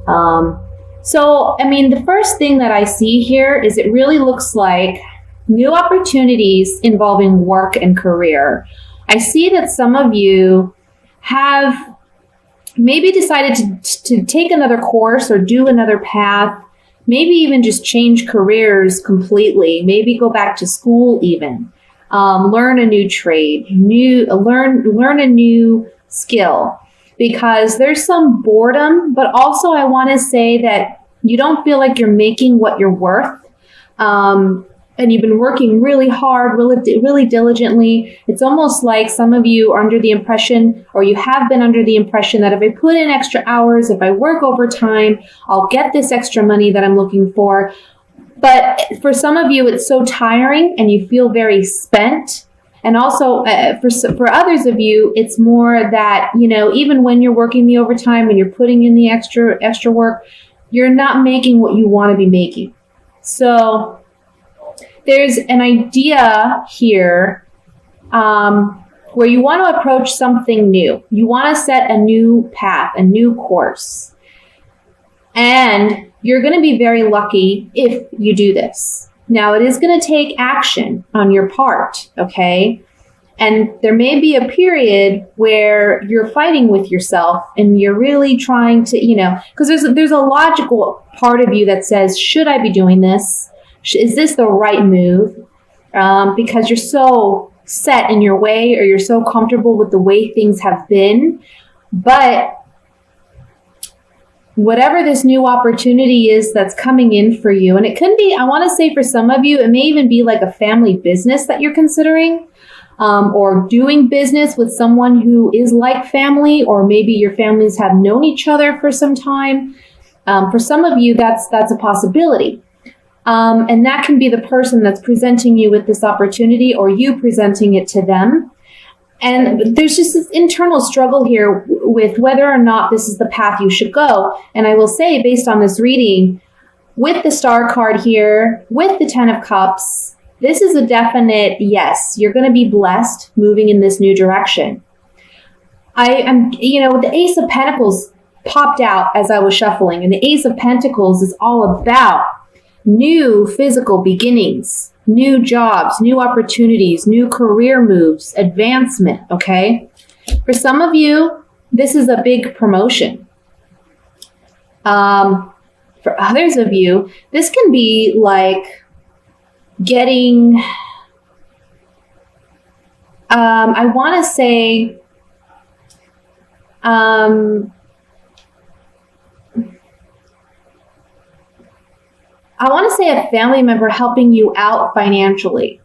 So, I mean, the first thing that I see here is it really looks like new opportunities involving work and career. I see that some of you have maybe decided to take another course or do another path, maybe even just change careers completely, maybe go back to school even, learn a new trade, learn a new skill, because there's some boredom, but also I want to say that you don't feel like you're making what you're worth. And you've been working really hard, really diligently. It's almost like some of you are under the impression, or you have been under the impression, that if I put in extra hours, if I work overtime, I'll get this extra money that I'm looking for. But for some of you, it's so tiring and you feel very spent. And also for others of you, it's more that, you know, even when you're working the overtime and you're putting in the extra work, you're not making what you want to be making. So there's an idea here where you want to approach something new. You want to set a new path, a new course. And you're going to be very lucky if you do this. Now, it is going to take action on your part, okay? And there may be a period where you're fighting with yourself and you're really trying to, you know, because there's a logical part of you that says, should I be doing this? Is this the right move? Because you're so set in your way, or you're so comfortable with the way things have been. But whatever this new opportunity is that's coming in for you, and it could be, I want to say for some of you, it may even be like a family business that you're considering, or doing business with someone who is like family, or maybe your families have known each other for some time. For some of you, that's a possibility. And that can be the person that's presenting you with this opportunity, or you presenting it to them. And there's just this internal struggle here with whether or not this is the path you should go. And I will say, based on this reading, with the Star card here, with the Ten of Cups, this is a definite yes. You're going to be blessed moving in this new direction. The Ace of Pentacles popped out as I was shuffling, and the Ace of Pentacles is all about new physical beginnings, new jobs, new opportunities, new career moves, advancement, okay? For some of you, this is a big promotion. For others of you, this can be like getting, I want to say, a family member helping you out financially,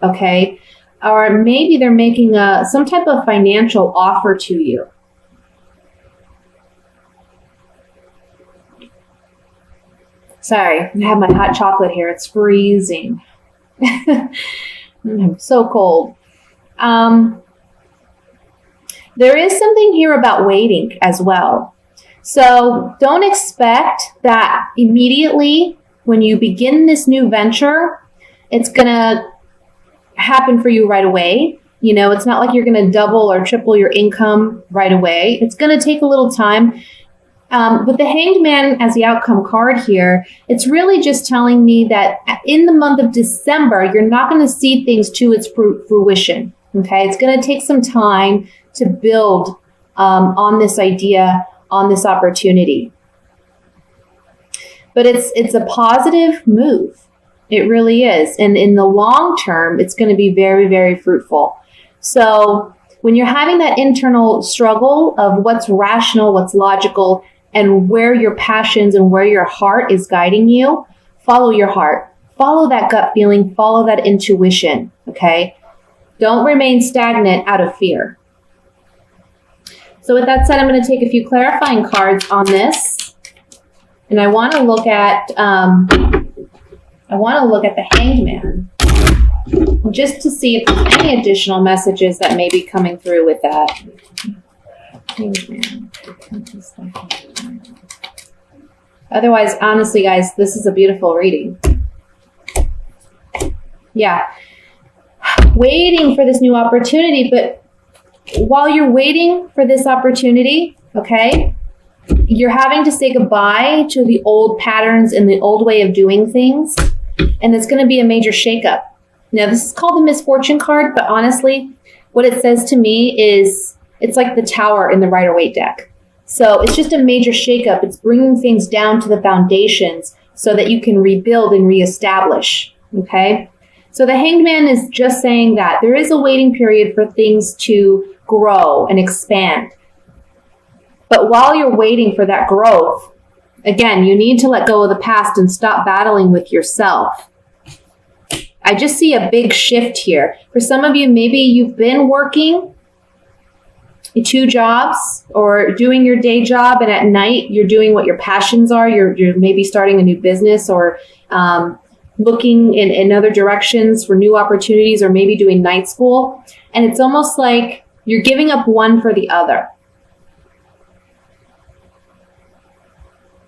okay? Or maybe they're making some type of financial offer to you. Sorry, I have my hot chocolate here. It's freezing. I'm so cold. There is something here about waiting as well. So don't expect that immediately when you begin this new venture, it's going to happen for you right away. You know, it's not like you're going to double or triple your income right away. It's going to take a little time. With the Hanged Man as the outcome card here, it's really just telling me that in the month of December, you're not going to see things to its fruition. Okay, it's going to take some time to build on this idea, on this opportunity. But it's a positive move. It really is. And in the long term, it's going to be very, very fruitful. So when you're having that internal struggle of what's rational, what's logical, and where your passions and where your heart is guiding you, follow your heart. Follow that gut feeling. Follow that intuition. Okay? Don't remain stagnant out of fear. So with that said, I'm going to take a few clarifying cards on this. And I want to look at the Hanged Man, just to see if there's any additional messages that may be coming through with that. Hanged Man. Otherwise, honestly, guys, this is a beautiful reading. Yeah. Waiting for this new opportunity, but while you're waiting for this opportunity, okay, you're having to say goodbye to the old patterns and the old way of doing things. And it's going to be a major shakeup. Now, this is called the misfortune card, but honestly, what it says to me is it's like the tower in the Rider-Waite deck. So it's just a major shakeup. It's bringing things down to the foundations so that you can rebuild and reestablish. Okay? So the Hanged Man is just saying that there is a waiting period for things to grow and expand. But while you're waiting for that growth, again, you need to let go of the past and stop battling with yourself. I just see a big shift here. For some of you, maybe you've been working 2 jobs or doing your day job, and at night you're doing what your passions are. You're maybe starting a new business or looking in other directions for new opportunities, or maybe doing night school. And it's almost like you're giving up one for the other.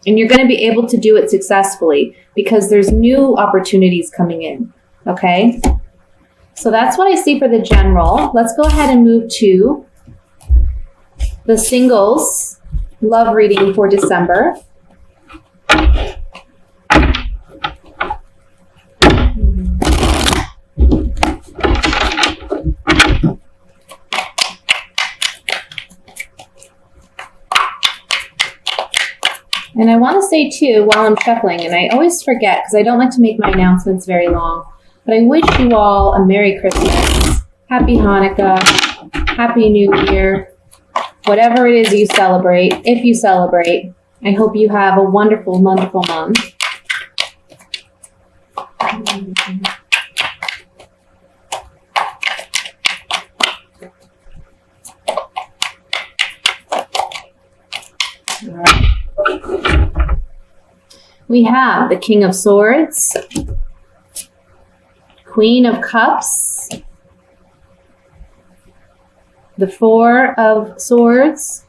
And you're going to be able to do it successfully because there's new opportunities coming in. Okay? So that's what I see for the general. Let's go ahead and move to the singles love reading for December. And I want to say too, while I'm shuffling, and I always forget because I don't like to make my announcements very long, but I wish you all a Merry Christmas, Happy Hanukkah, Happy New Year, whatever it is you celebrate. If you celebrate, I hope you have a wonderful, wonderful month. All right. We have the King of Swords, Queen of Cups, the 4 of Swords,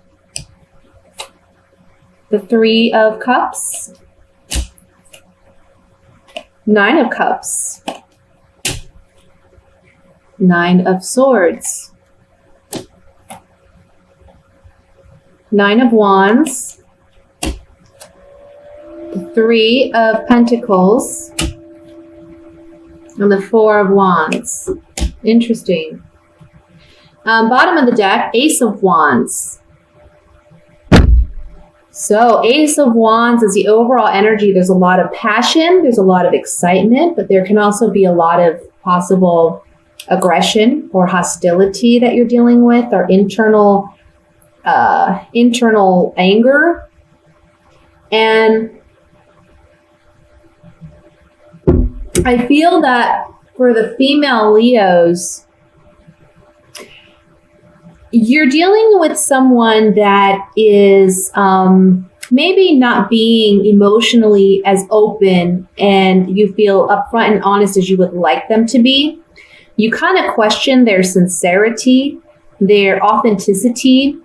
the 3 of Cups, 9 of Cups, 9 of Swords, 9 of Wands, the 3 of Pentacles, and the 4 of Wands. Interesting. Bottom of the deck, Ace of Wands. So Ace of Wands is the overall energy. There's a lot of passion. There's a lot of excitement, but there can also be a lot of possible aggression or hostility that you're dealing with, or internal anger. And I feel that for the female Leos, you're dealing with someone that is maybe not being emotionally as open and you feel upfront and honest as you would like them to be. You kind of question their sincerity, their authenticity,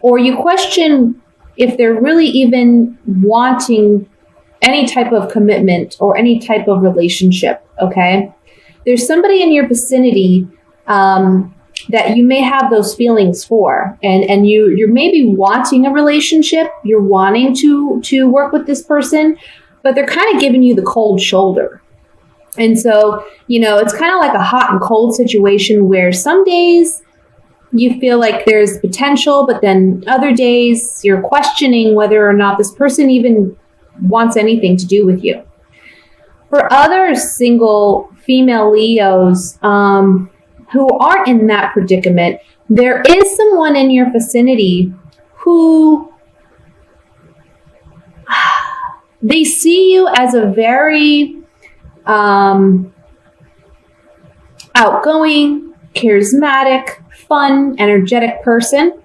or you question if they're really even wanting any type of commitment or any type of relationship, okay? There's somebody in your vicinity that you may have those feelings for, and you're maybe wanting a relationship, you're wanting to work with this person, but they're kind of giving you the cold shoulder. And so, it's kind of like a hot and cold situation where some days you feel like there's potential, but then other days you're questioning whether or not this person even wants anything to do with you. For other single female Leos who aren't in that predicament, there is someone in your vicinity who they see you as a very outgoing, charismatic, fun, energetic person.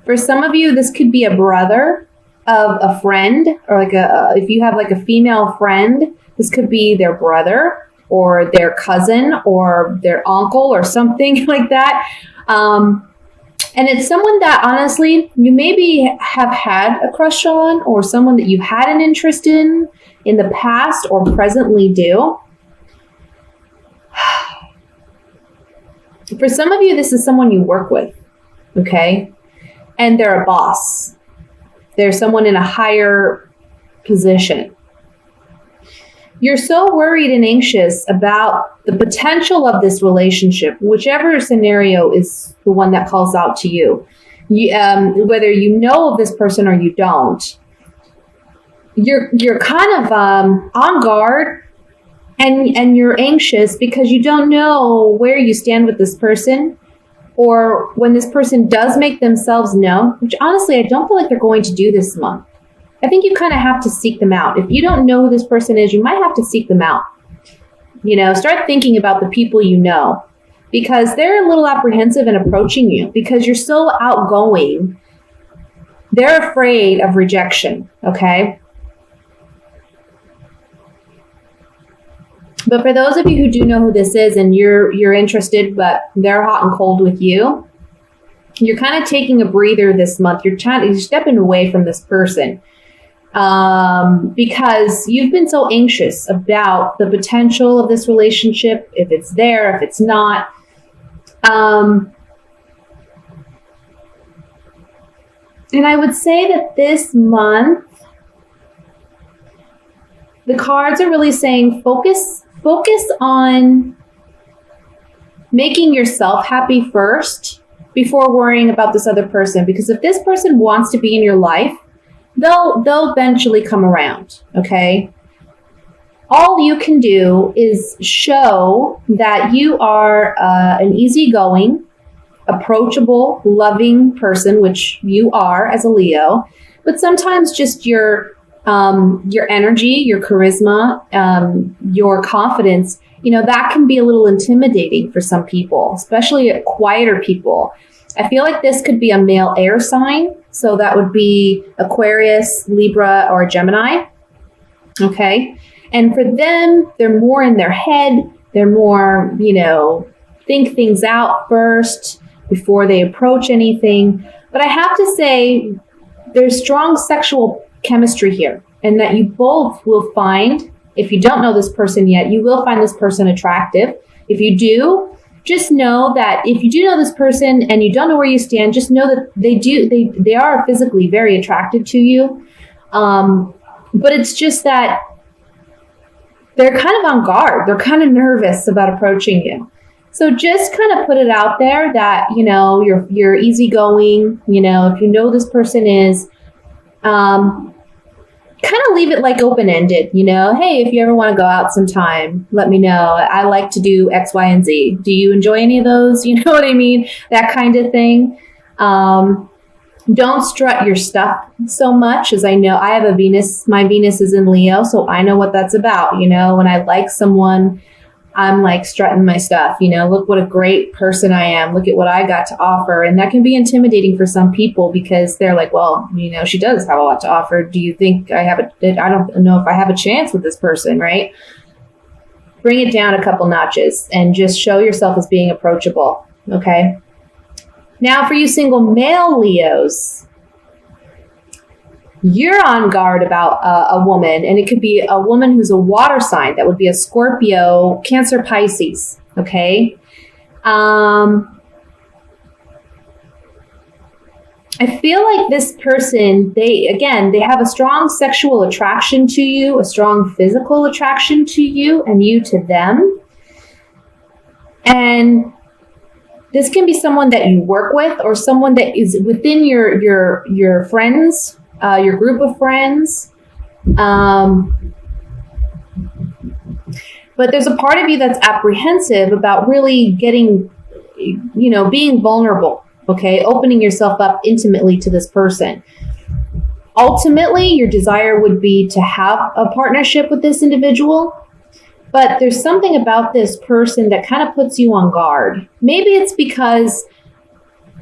For some of you, this could be a brother of a friend, or if you have like a female friend, this could be their brother or their cousin or their uncle or something like that. And it's someone that honestly you maybe have had a crush on, or someone that you've had an interest in the past or presently do. For some of you, this is someone you work with, okay? And they're a boss. there's someone in a higher position. You're so worried and anxious about the potential of this relationship, whichever scenario is the one that calls out to you. Whether you know of this person or you don't, you're kind of on guard, and you're anxious because you don't know where you stand with this person, or when this person does make themselves known, which honestly I don't feel like they're going to do this month. I think you kind of have to seek them out. If you don't know who this person is, you might have to seek them out. Start thinking about the people you know, because they're a little apprehensive in approaching you because you're so outgoing. They're afraid of rejection, okay? But for those of you who do know who this is and you're interested, but they're hot and cold with you, you're kind of taking a breather this month. You're stepping away from this person. Because you've been so anxious about the potential of this relationship, if it's there, if it's not. And I would say that this month, the cards are really saying focus on making yourself happy first before worrying about this other person. Because if this person wants to be in your life, they'll eventually come around, okay? All you can do is show that you are an easygoing, approachable, loving person, which you are as a Leo. But sometimes just your energy, your charisma, your confidence, that can be a little intimidating for some people, especially quieter people. I feel like this could be a male air sign. So that would be Aquarius, Libra, or Gemini. Okay. And for them, they're more in their head. They're more, think things out first before they approach anything. But I have to say, there's strong sexual chemistry here, and that you both will find, if you don't know this person yet, you will find this person attractive. If you do, just know that if you do know this person and you don't know where you stand, just know that they are physically very attracted to you. But it's just that they're kind of on guard. They're kind of nervous about approaching you. So just kind of put it out there that, you're easygoing, if you know this person is, kind of leave it like open-ended, hey, if you ever want to go out sometime, let me know. I like to do X, Y, and Z. Do you enjoy any of those? You know what I mean? That kind of thing. Don't strut your stuff so much, as I know I have a Venus. My Venus is in Leo, so I know what that's about. When I like someone, I'm like strutting my stuff, look what a great person I am. Look at what I got to offer. And that can be intimidating for some people because they're like, well, she does have a lot to offer. Do you think I don't know if I have a chance with this person, right? Bring it down a couple notches and just show yourself as being approachable. Okay. Now for you single male Leos, you're on guard about a woman, and it could be a woman who's a water sign. That would be a Scorpio, Cancer, Pisces. Okay. I feel like this person, they have a strong sexual attraction to you, a strong physical attraction to you, and you to them. And this can be someone that you work with, or someone that is within your friends, your group of friends. But there's a part of you that's apprehensive about really getting, being vulnerable, okay? Opening yourself up intimately to this person. Ultimately, your desire would be to have a partnership with this individual, but there's something about this person that kind of puts you on guard. Maybe it's because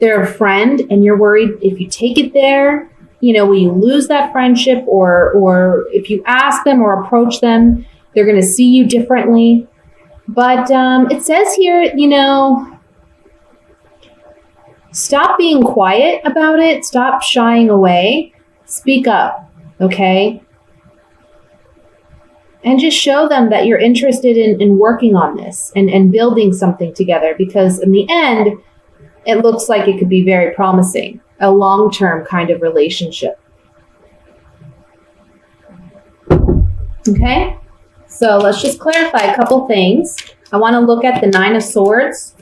they're a friend and you're worried if you take it there, will you lose that friendship? Or if you ask them or approach them, they're going to see you differently. But it says here, stop being quiet about it. Stop shying away. Speak up, okay? And just show them that you're interested in working on this and building something together. Because in the end, it looks like it could be very promising. A long-term kind of relationship. Okay, so let's just clarify a couple things. I want to look at the Nine of Swords.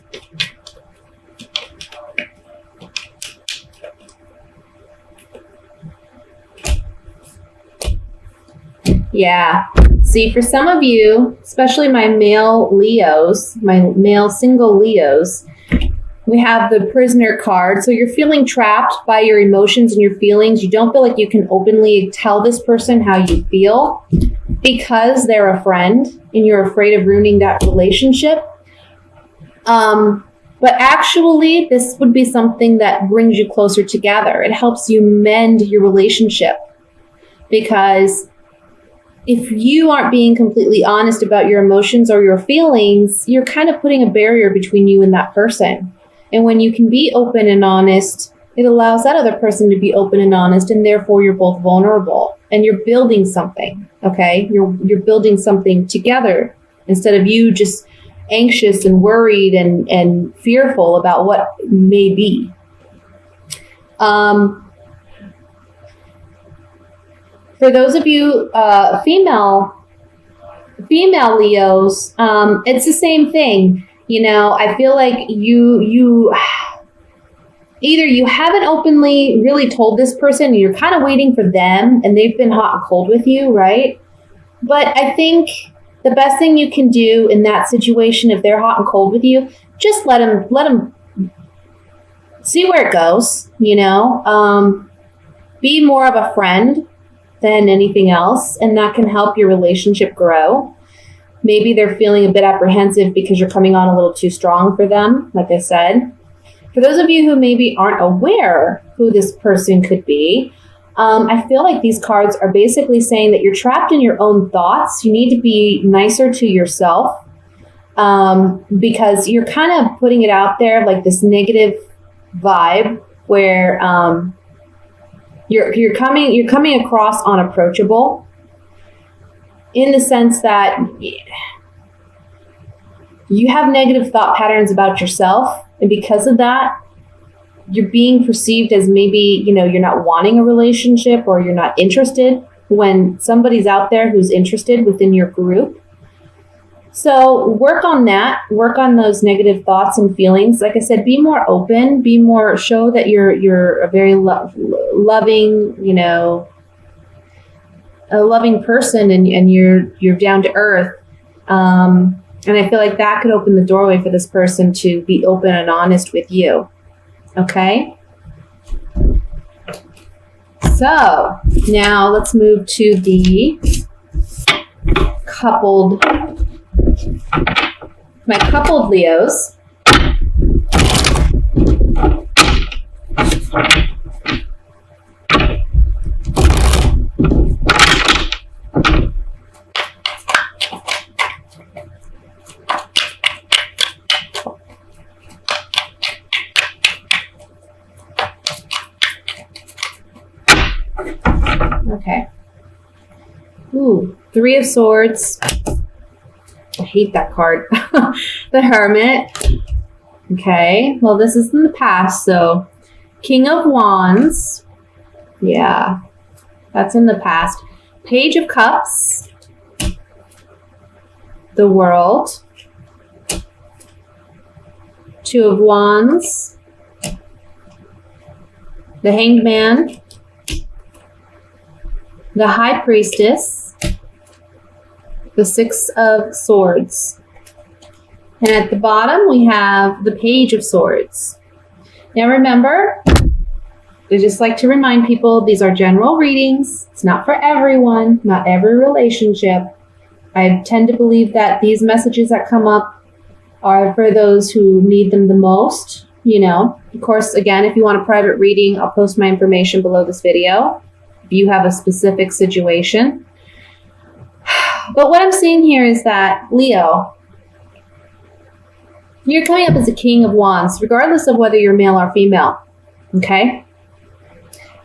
Yeah. See, for some of you, especially my male Leos, my male single Leos, we have the Prisoner card. So you're feeling trapped by your emotions and your feelings. You don't feel like you can openly tell this person how you feel because they're a friend and you're afraid of ruining that relationship. But actually, this would be something that brings you closer together. It helps you mend your relationship because if you aren't being completely honest about your emotions or your feelings, you're kind of putting a barrier between you and that person. And when you can be open and honest, it allows that other person to be open and honest, and therefore you're both vulnerable and you're building something, okay? You're building something together instead of you just anxious and worried and fearful about what may be. For those of you female Leos, it's the same thing. You know, I feel like you either you haven't openly really told this person, and you're kind of waiting for them, and they've been hot and cold with you, right? But I think the best thing you can do in that situation, if they're hot and cold with you, just let them see where it goes. You know, be more of a friend than anything else, and that can help your relationship grow. Maybe they're feeling a bit apprehensive because you're coming on a little too strong for them, like I said. For those of you who maybe aren't aware who this person could be, I feel like these cards are basically saying that you're trapped in your own thoughts. You need to be nicer to yourself because you're kind of putting it out there like this negative vibe where you're coming across unapproachable in the sense that you have negative thought patterns about yourself, and because of that, you're being perceived as maybe, you know, you're not wanting a relationship or you're not interested when somebody's out there who's interested within your group. So work on that, work on those negative thoughts and feelings. Like I said, be more open, show that you're a very loving, you know, a loving person, and you're down to earth. And I feel like that could open the doorway for this person to be open and honest with you. Okay? So now let's move to the my coupled Leos. Okay. Ooh, Three of Swords. I hate that card. The Hermit. Okay. Well, this is in the past, so King of Wands. Yeah. That's in the past. Page of Cups. The World. Two of Wands. The Hanged Man. The High Priestess, the Six of Swords. And at the bottom, we have the Page of Swords. Now remember, I just like to remind people, these are general readings. It's not for everyone, not every relationship. I tend to believe that these messages that come up are for those who need them the most. You know, of course, again, if you want a private reading, I'll post my information below this video if you have a specific situation. But what I'm seeing here is that, Leo, you're coming up as a King of Wands, regardless of whether you're male or female, okay?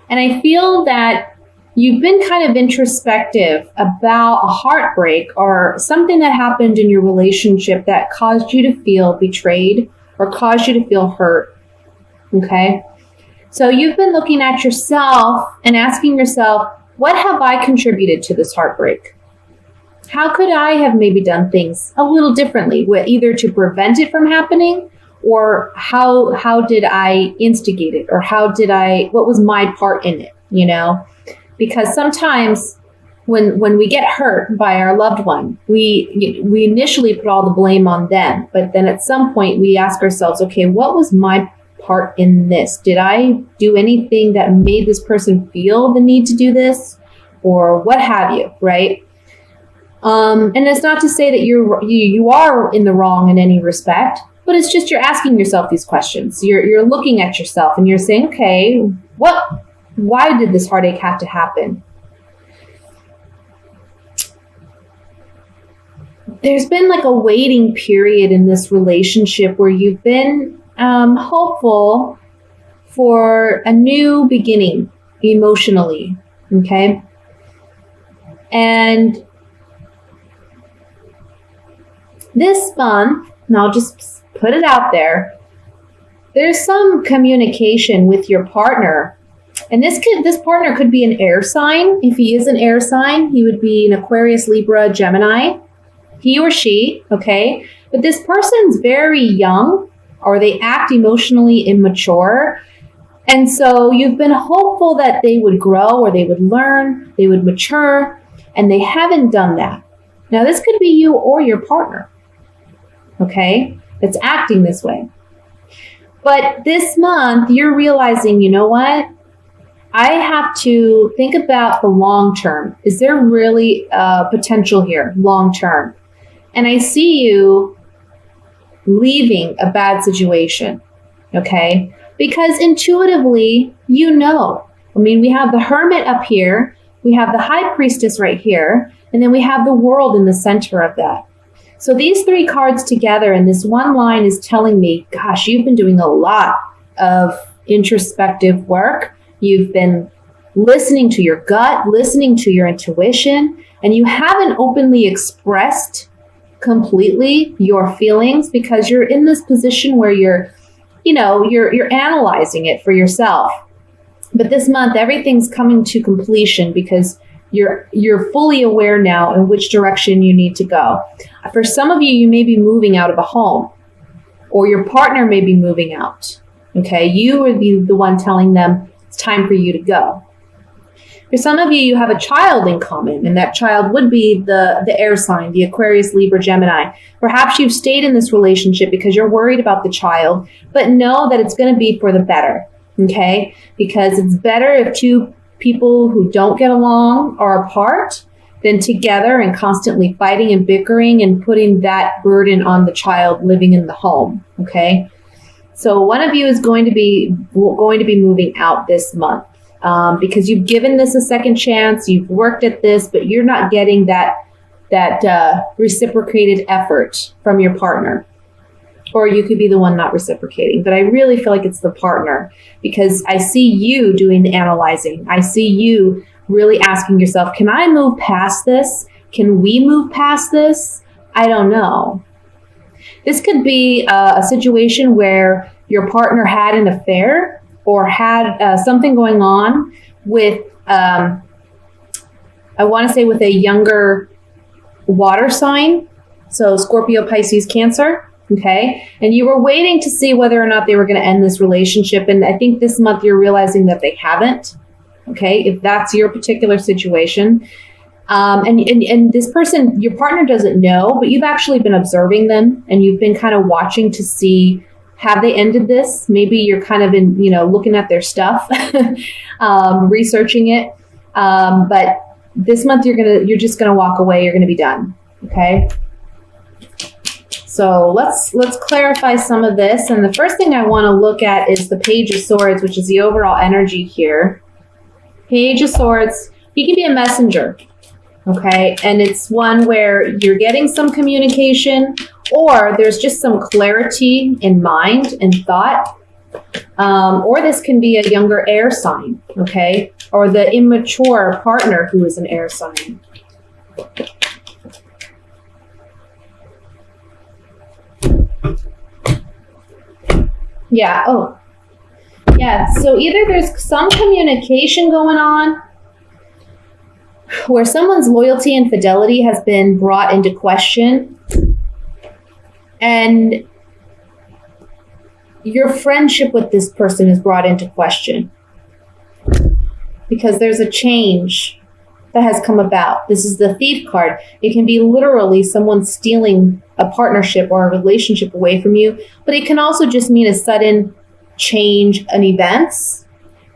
And I feel that you've been kind of introspective about a heartbreak or something that happened in your relationship that caused you to feel betrayed or caused you to feel hurt, okay? So you've been looking at yourself and asking yourself, what have I contributed to this heartbreak? How could I have maybe done things a little differently, either to prevent it from happening, or how did I instigate it, or what was my part in it, Because sometimes when we get hurt by our loved one, we initially put all the blame on them, but then at some point we ask ourselves, okay, what was my part in this? Did I do anything that made this person feel the need to do this, or what have you, right? And it's not to say that you are in the wrong in any respect, but it's just you're asking yourself these questions. You're looking at yourself and you're saying, okay, why did this heartache have to happen? There's been like a waiting period in this relationship where you've been hopeful for a new beginning emotionally, okay? And this month, and I'll just put it out there, there's some communication with your partner. And this partner could be an air sign. If he is an air sign, he would be an Aquarius, Libra, Gemini. He or she, okay? But this person's very young, or they act emotionally immature. And so you've been hopeful that they would grow, or they would learn, they would mature, and they haven't done that. Now, this could be you or your partner, okay, that's acting this way. But this month, you're realizing, you know what? I have to think about the long term. Is there really potential here, long term? And I see you leaving a bad situation, okay? Because intuitively, you know. I mean, we have the Hermit up here, we have the High Priestess right here, and then we have the World in the center of that. So these three cards together and this one line is telling me, gosh, you've been doing a lot of introspective work. You've been listening to your gut, listening to your intuition, and you haven't openly expressed completely your feelings because you're in this position where you're analyzing it for yourself. But this month, everything's coming to completion because you're fully aware now in which direction you need to go. For some of you, you may be moving out of a home, or your partner may be moving out. Okay, you would be the one telling them it's time for you to go. For some of you, you have a child in common, and that child would be the air sign, the Aquarius, Libra, Gemini. Perhaps you've stayed in this relationship because you're worried about the child, but know that it's going to be for the better, okay? Because it's better if two people who don't get along are apart than together and constantly fighting and bickering and putting that burden on the child living in the home, okay? So one of you is going to be moving out this month. Because you've given this a second chance, you've worked at this, but you're not getting that reciprocated effort from your partner. Or you could be the one not reciprocating. But I really feel like it's the partner because I see you doing the analyzing. I see you really asking yourself, can I move past this? Can we move past this? I don't know. This could be a situation where your partner had an affair or had something going on with, I want to say with a younger water sign. So Scorpio, Pisces, Cancer. Okay. And you were waiting to see whether or not they were going to end this relationship. And I think this month you're realizing that they haven't. Okay. If that's your particular situation. And this person, your partner doesn't know, but you've actually been observing them and you've been kind of watching to see, have they ended this? Maybe you're kind of in, looking at their stuff, researching it. But this month you're just gonna walk away. You're gonna be done. Okay. So let's clarify some of this. And the first thing I want to look at is the Page of Swords, which is the overall energy here. Page of Swords. He can be a messenger. Okay. And it's one where you're getting some communication, or there's just some clarity in mind and thought. Or this can be a younger air sign, okay? Or the immature partner who is an air sign. Yeah, oh. Yeah, so either there's some communication going on, where someone's loyalty and fidelity has been brought into question, and your friendship with this person is brought into question because there's a change that has come about. This is the Thief card. It can be literally someone stealing a partnership or a relationship away from you, but it can also just mean a sudden change in events,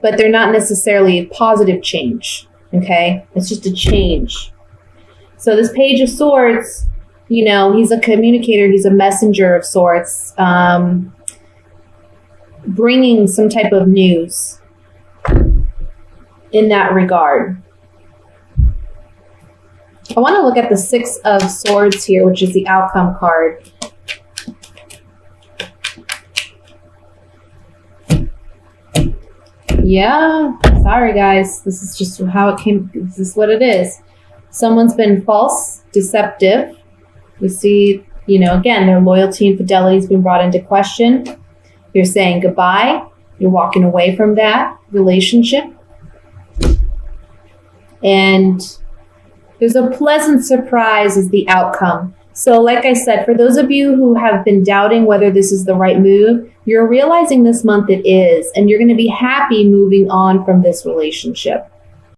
but they're not necessarily a positive change, okay? It's just a change. So this Page of Swords, you know, he's a communicator, he's a messenger of sorts, bringing some type of news in that regard. I want to look at the Six of Swords here, which is the outcome card. Yeah, sorry guys. This is just how it came. This is what it is. Someone's been false, deceptive. We see, you know, again, their loyalty and fidelity has been brought into question. You're saying goodbye. You're walking away from that relationship. And there's a pleasant surprise as the outcome. So like I said, for those of you who have been doubting whether this is the right move, you're realizing this month it is, and you're going to be happy moving on from this relationship.